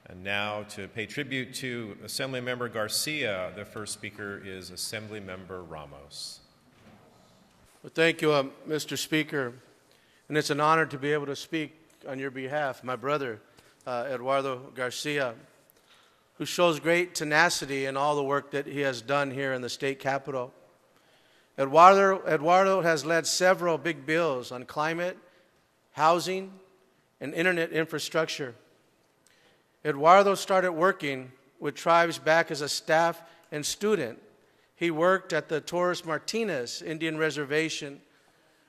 And now to pay tribute to Assemblymember Garcia, the first speaker is Assemblymember Ramos. Well, thank you, Mr. Speaker. And it's an honor to be able to speak on your behalf, my brother, Eduardo Garcia, who shows great tenacity in all the work that he has done here in the state capitol. Eduardo has led several big bills on climate, housing, and internet infrastructure. Eduardo started working with tribes back as a staff and student. He worked at the Torres Martinez Indian Reservation,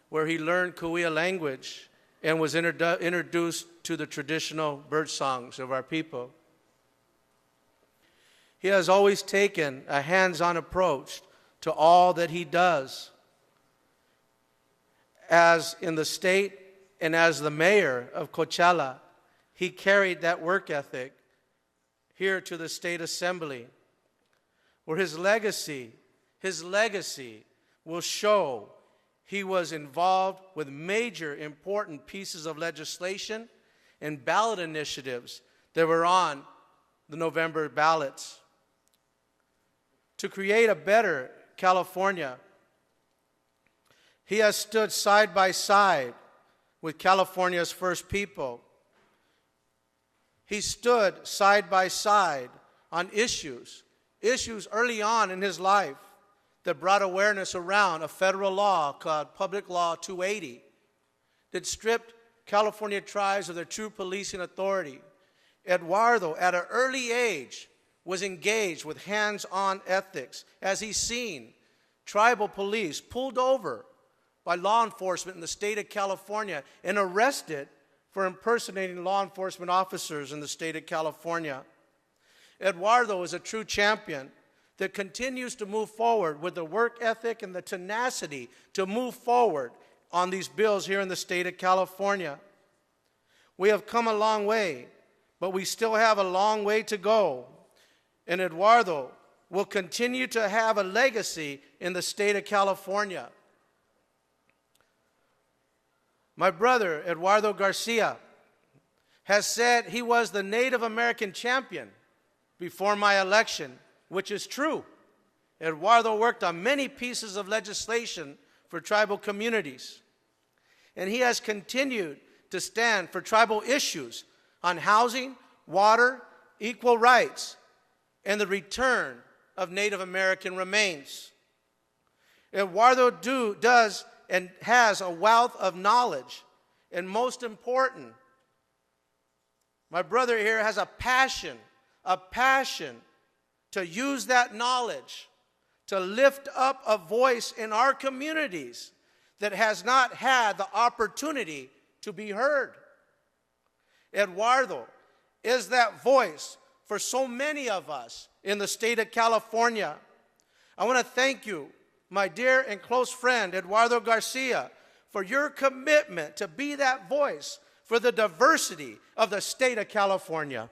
where he learned Cahuilla language and was introduced to the traditional bird songs of our people. He has always taken a hands-on approach to all that he does. As in the state and as the mayor of Coachella, he carried that work ethic here to the State Assembly, where his legacy will show he was involved with major important pieces of legislation and ballot initiatives that were on the November ballots. To create a better California, he has stood side by side with California's first people. He stood side by side on issues early on in his life that brought awareness around a federal law called Public Law 280 that stripped California tribes of their true policing authority. Eduardo, at an early age, was engaged with hands-on ethics as he's seen tribal police pulled over by law enforcement in the state of California and arrested for impersonating law enforcement officers in the state of California. Eduardo is a true champion that continues to move forward with the work ethic and the tenacity to move forward on these bills here in the state of California. We have come a long way, but we still have a long way to go. And Eduardo will continue to have a legacy in the state of California. My brother, Eduardo Garcia, has said he was the Native American champion before my election, which is true. Eduardo worked on many pieces of legislation for tribal communities. And he has continued to stand for tribal issues on housing, water, equal rights, and the return of Native American remains. Eduardo does and has a wealth of knowledge. And most important, my brother here has a passion to use that knowledge to lift up a voice in our communities that has not had the opportunity to be heard. Eduardo is that voice for so many of us in the state of California. I want to thank you, my dear and close friend, Eduardo Garcia, for your commitment to be that voice for the diversity of the state of California.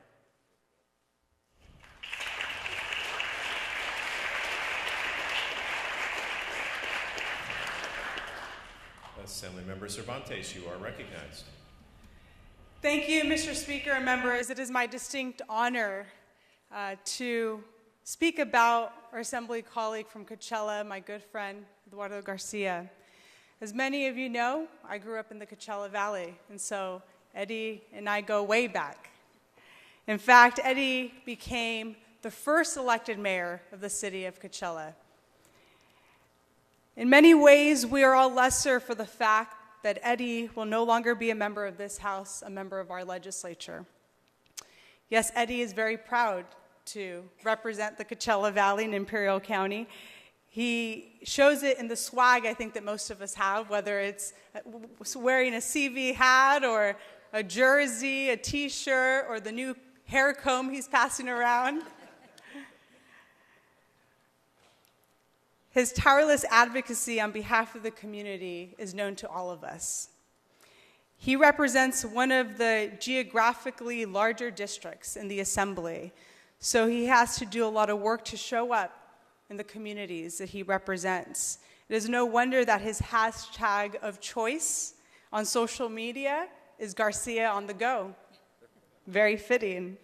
Assemblymember Cervantes, you are recognized. Thank you, Mr. Speaker and members. It is my distinct honor to speak about our Assembly colleague from Coachella, my good friend, Eduardo Garcia. As many of you know, I grew up in the Coachella Valley, and so Eddie and I go way back. In fact, Eddie became the first elected mayor of the city of Coachella. In many ways, we are all lesser for the fact that Eddie will no longer be a member of this House, a member of our legislature. Yes, Eddie is very proud to represent the Coachella Valley in Imperial County. He shows it in the swag I think that most of us have, whether it's wearing a CV hat or a jersey, a t-shirt, or the new hair comb he's passing around. His tireless advocacy on behalf of the community is known to all of us. He represents one of the geographically larger districts in the Assembly, so he has to do a lot of work to show up in the communities that he represents. It is no wonder that his hashtag of choice on social media is Garcia on the go. Very fitting.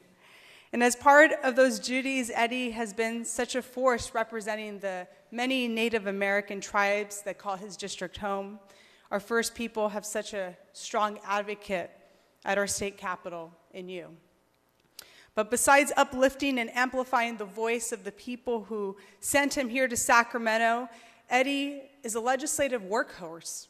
And as part of those duties, Eddie has been such a force representing the many Native American tribes that call his district home. Our First People have such a strong advocate at our state capitol in you. But besides uplifting and amplifying the voice of the people who sent him here to Sacramento, Eddie is a legislative workhorse.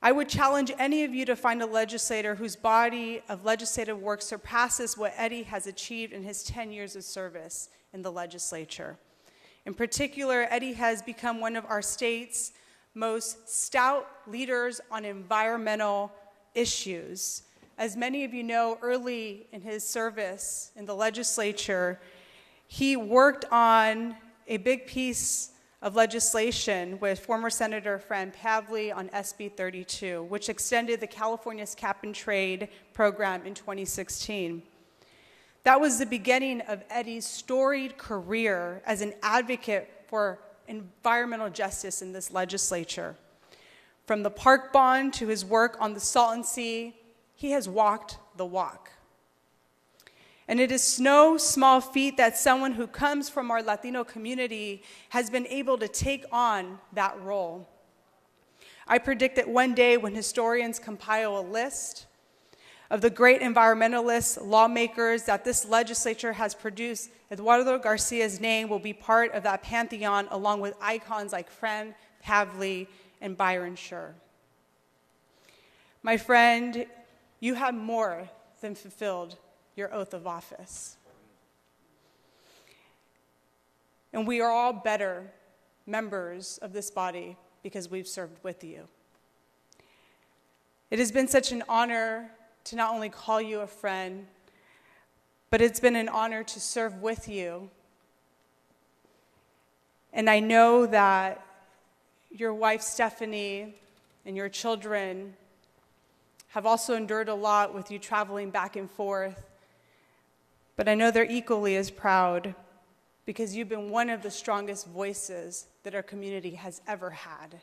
I would challenge any of you to find a legislator whose body of legislative work surpasses what Eddie has achieved in his 10 years of service in the legislature. In particular, Eddie has become one of our state's most stout leaders on environmental issues. As many of you know, early in his service in the legislature, he worked on a big piece of legislation with former Senator Fran Pavley on SB 32, which extended the California's cap-and-trade program in 2016. That was the beginning of Eddie's storied career as an advocate for environmental justice in this legislature. From the park bond to his work on the Salton Sea, he has walked the walk. And it is no small feat that someone who comes from our Latino community has been able to take on that role. I predict that one day when historians compile a list of the great environmentalists, lawmakers that this legislature has produced, Eduardo Garcia's name will be part of that pantheon along with icons like Fran Pavley and Byron Scher. My friend, you have more than fulfilled your oath of office. And we are all better members of this body because we've served with you. It has been such an honor to not only call you a friend, but it's been an honor to serve with you. And I know that your wife, Stephanie, and your children have also endured a lot with you traveling back and forth. But I know they're equally as proud because you've been one of the strongest voices that our community has ever had.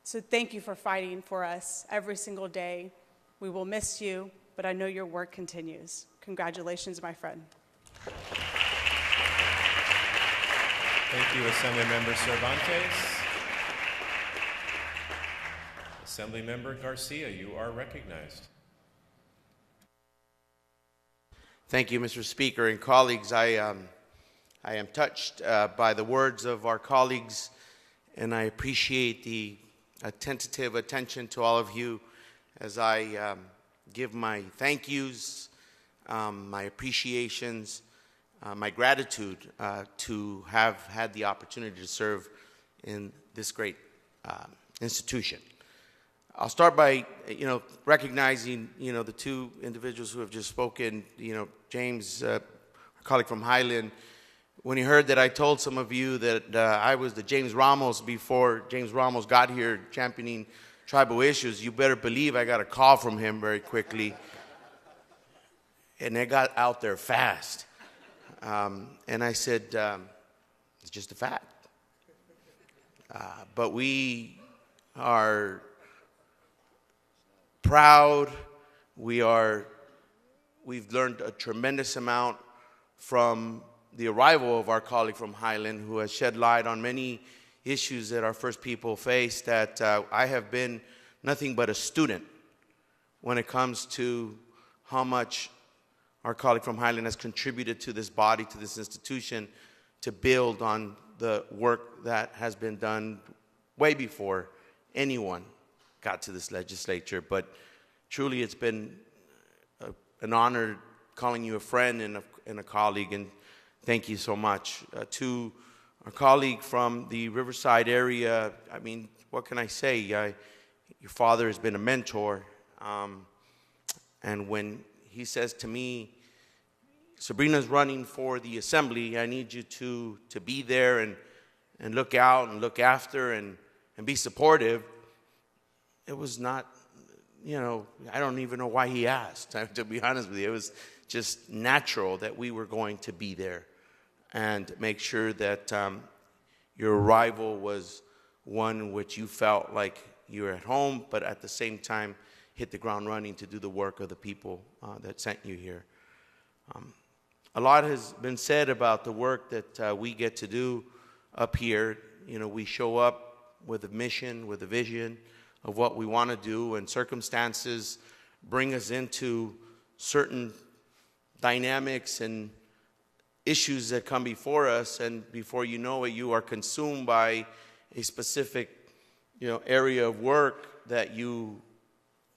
So thank you for fighting for us every single day. We will miss you, but I know your work continues. Congratulations, my friend. Thank you, Assemblymember Cervantes. Assemblymember Garcia, you are recognized. Thank you, Mr. Speaker and colleagues. I am touched by the words of our colleagues, and I appreciate the attentive attention to all of you as I give my thank yous, my appreciations, my gratitude to have had the opportunity to serve in this great institution. I'll start by, recognizing, the two individuals who have just spoken. James, a colleague from Highland, when he heard that I told some of you that I was the James Ramos before James Ramos got here championing tribal issues, you better believe I got a call from him very quickly. And it got out there fast. And I said, it's just a fact. But we are proud. We've learned a tremendous amount from the arrival of our colleague from Highland, who has shed light on many issues that our First People face, that I have been nothing but a student when it comes to how much our colleague from Highland has contributed to this body, to this institution, to build on the work that has been done way before anyone got to this legislature. But truly, it's been an honor calling you a friend and a colleague, and thank you so much. To our colleague from the Riverside area, I mean, what can I say? Your father has been a mentor, and when he says to me, Sabrina's running for the assembly, I need you to be there and look out and look after and be supportive, it was not, I don't even know why he asked, to be honest with you. It was just natural that we were going to be there and make sure that your arrival was one in which you felt like you were at home, but at the same time hit the ground running to do the work of the people that sent you here. A lot has been said about the work that we get to do up here. You know, we show up with a mission, with a vision of what we want to do, and circumstances bring us into certain dynamics and issues that come before us, and before you know it, you are consumed by a specific, area of work that you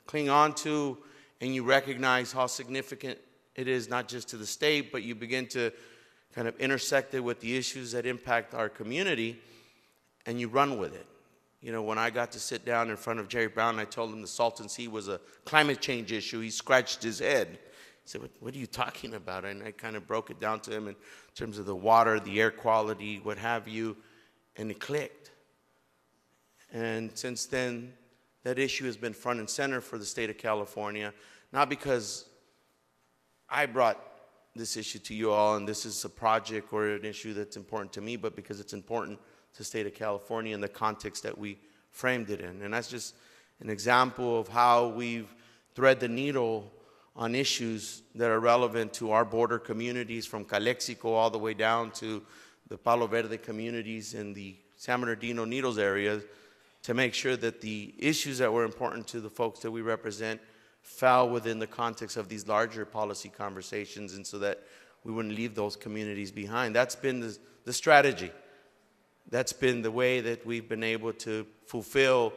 cling on to, and you recognize how significant it is, not just to the state, but you begin to kind of intersect it with the issues that impact our community, and you run with it. You know, when I got to sit down in front of Jerry Brown, I told him the Salton Sea was a climate change issue. He scratched his head. He said, what are you talking about? And I kind of broke it down to him in terms of the water, the air quality, what have you, and it clicked. And since then, that issue has been front and center for the state of California, not because I brought this issue to you all and this is a project or an issue that's important to me, but because it's important to the state of California in the context that we framed it in. And that's just an example of how we've thread the needle on issues that are relevant to our border communities, from Calexico all the way down to the Palo Verde communities in the San Bernardino Needles area, to make sure that the issues that were important to the folks that we represent fell within the context of these larger policy conversations, and so that we wouldn't leave those communities behind. That's been the strategy. That's been the way that we've been able to fulfill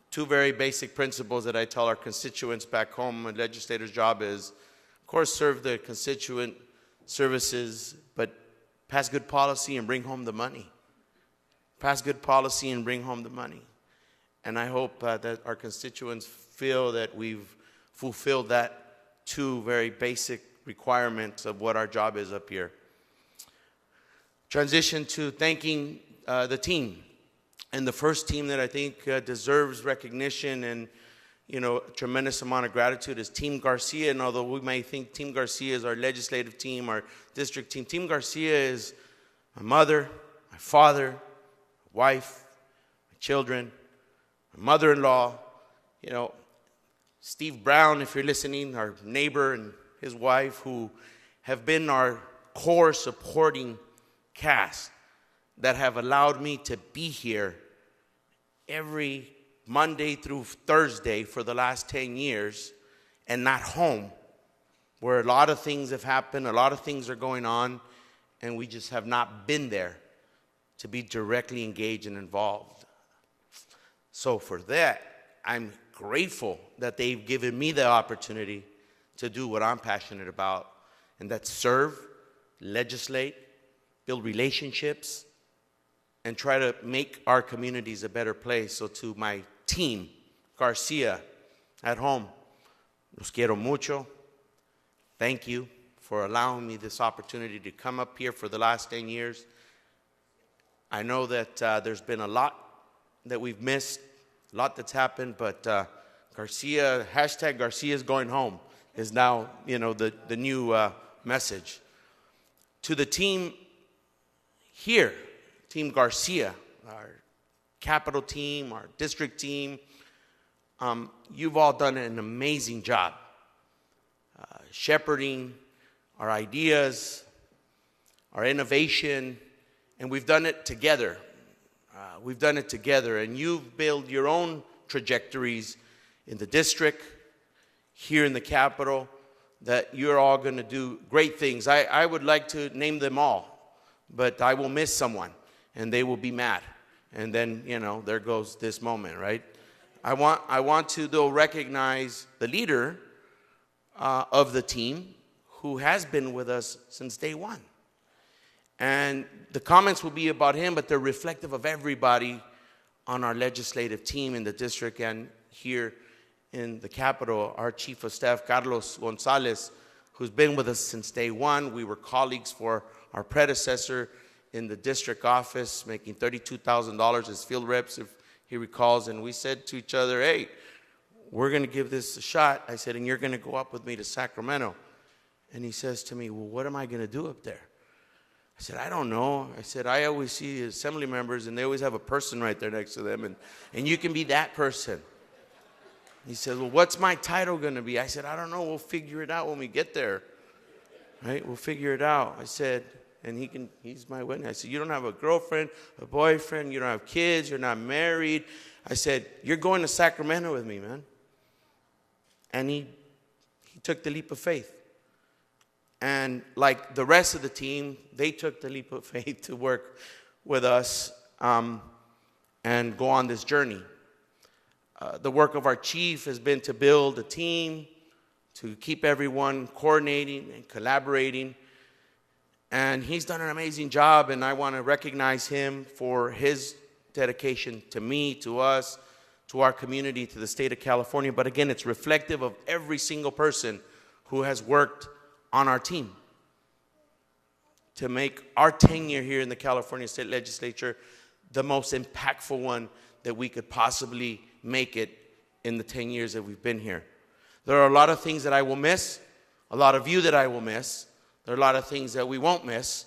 two very basic principles that I tell our constituents back home. A legislator's job is, of course, serve the constituent services, but pass good policy and bring home the money. Pass good policy and bring home the money. And I hope that our constituents feel that we've fulfilled that two very basic requirements of what our job is up here. Transition to thanking the team. And the first team that I think deserves recognition and, a tremendous amount of gratitude is Team Garcia. And although we may think Team Garcia is our legislative team, our district team, Team Garcia is my mother, my father, my wife, my children, my mother-in-law, Steve Brown, if you're listening, our neighbor, and his wife, who have been our core supporting cast that have allowed me to be here every Monday through Thursday for the last 10 years and not home, where a lot of things have happened, a lot of things are going on, and we just have not been there to be directly engaged and involved. So for that, I'm grateful that they've given me the opportunity to do what I'm passionate about, and that's serve, legislate, build relationships, and try to make our communities a better place. So to my team, Garcia, at home, los quiero mucho. Thank you for allowing me this opportunity to come up here for the last 10 years. I know that there's been a lot that we've missed, a lot that's happened, but Garcia, hashtag Garcia's going home is now, the new message. To the team here, Team Garcia, our capital team, our district team, you've all done an amazing job shepherding our ideas, our innovation, and we've done it together. And you've built your own trajectories in the district, here in the capital, that you're all going to do great things. I would like to name them all, but I will miss someone, and they will be mad. And then, there goes this moment, right? I want to, though, recognize the leader of the team who has been with us since day one. And the comments will be about him, but they're reflective of everybody on our legislative team in the district and here in the capital. Our chief of staff, Carlos Gonzalez, who's been with us since day one. We were colleagues for our predecessor in the district office, making $32,000 as field reps, if he recalls. And we said to each other, hey, we're going to give this a shot. I said, and you're going to go up with me to Sacramento. And he says to me, well, what am I going to do up there? I said, I don't know. I said, I always see assembly members, and they always have a person right there next to them, and you can be that person. He said, well, what's my title going to be? I said, I don't know. We'll figure it out when we get there. right? We'll figure it out. I said, and he's my witness. I said, you don't have a girlfriend, a boyfriend, you don't have kids, you're not married. I said, you're going to Sacramento with me, man. And he took the leap of faith. And like the rest of the team, they took the leap of faith to work with us and go on this journey. The work of our chief has been to build a team, to keep everyone coordinating and collaborating. And he's done an amazing job, and I want to recognize him for his dedication to me, to us, to our community, to the state of California. But again, it's reflective of every single person who has worked on our team to make our tenure here in the California State Legislature the most impactful one that we could possibly make it in the 10 years that we've been here. There are a lot of things that I will miss, a lot of you that I will miss. There are a lot of things that we won't miss,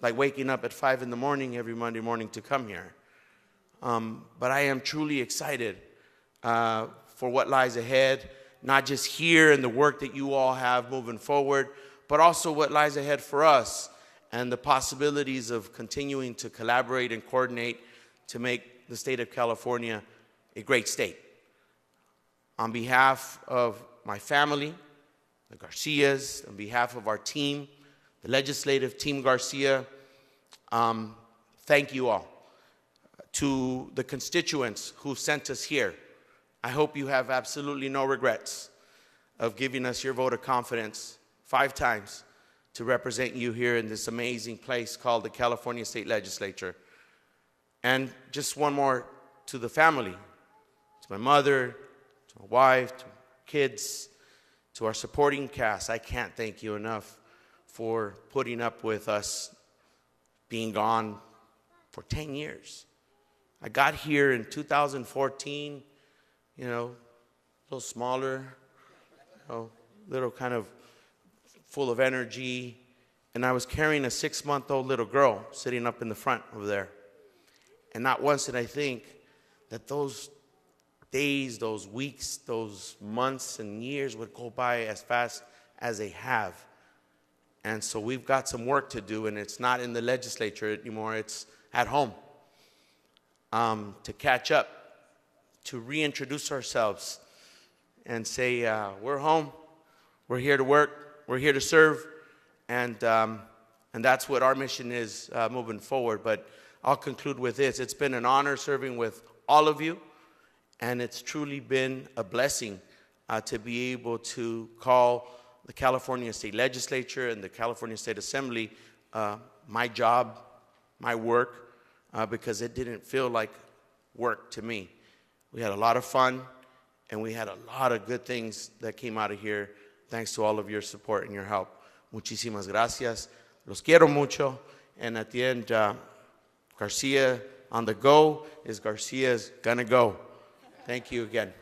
like waking up at 5 in the morning every Monday morning to come here. But I am truly excited for what lies ahead, not just here and the work that you all have moving forward, but also what lies ahead for us and the possibilities of continuing to collaborate and coordinate to make the state of California a great state. On behalf of my family, the Garcias, on behalf of our team, the legislative team Garcia, thank you all. To the constituents who sent us here, I hope you have absolutely no regrets of giving us your vote of confidence 5 times to represent you here in this amazing place called the California State Legislature. And just one more to the family, to my mother, to my wife, to my kids, to our supporting cast. I can't thank you enough for putting up with us being gone for 10 years. I got here in 2014, a little smaller, little kind of full of energy, and I was carrying a 6-month-old little girl sitting up in the front over there. And not once did I think that those days, those weeks, those months and years would go by as fast as they have. And so we've got some work to do, and it's not in the legislature anymore, it's at home. To catch up, to reintroduce ourselves and say, we're home, we're here to work, we're here to serve, and that's what our mission is moving forward. But I'll conclude with this. It's been an honor serving with all of you, and it's truly been a blessing to be able to call the California State Legislature and the California State Assembly my job, my work, because it didn't feel like work to me. We had a lot of fun, and we had a lot of good things that came out of here thanks to all of your support and your help. Muchísimas gracias. Los quiero mucho. And at the end, Garcia on the go is Garcia's gonna go. Thank you again.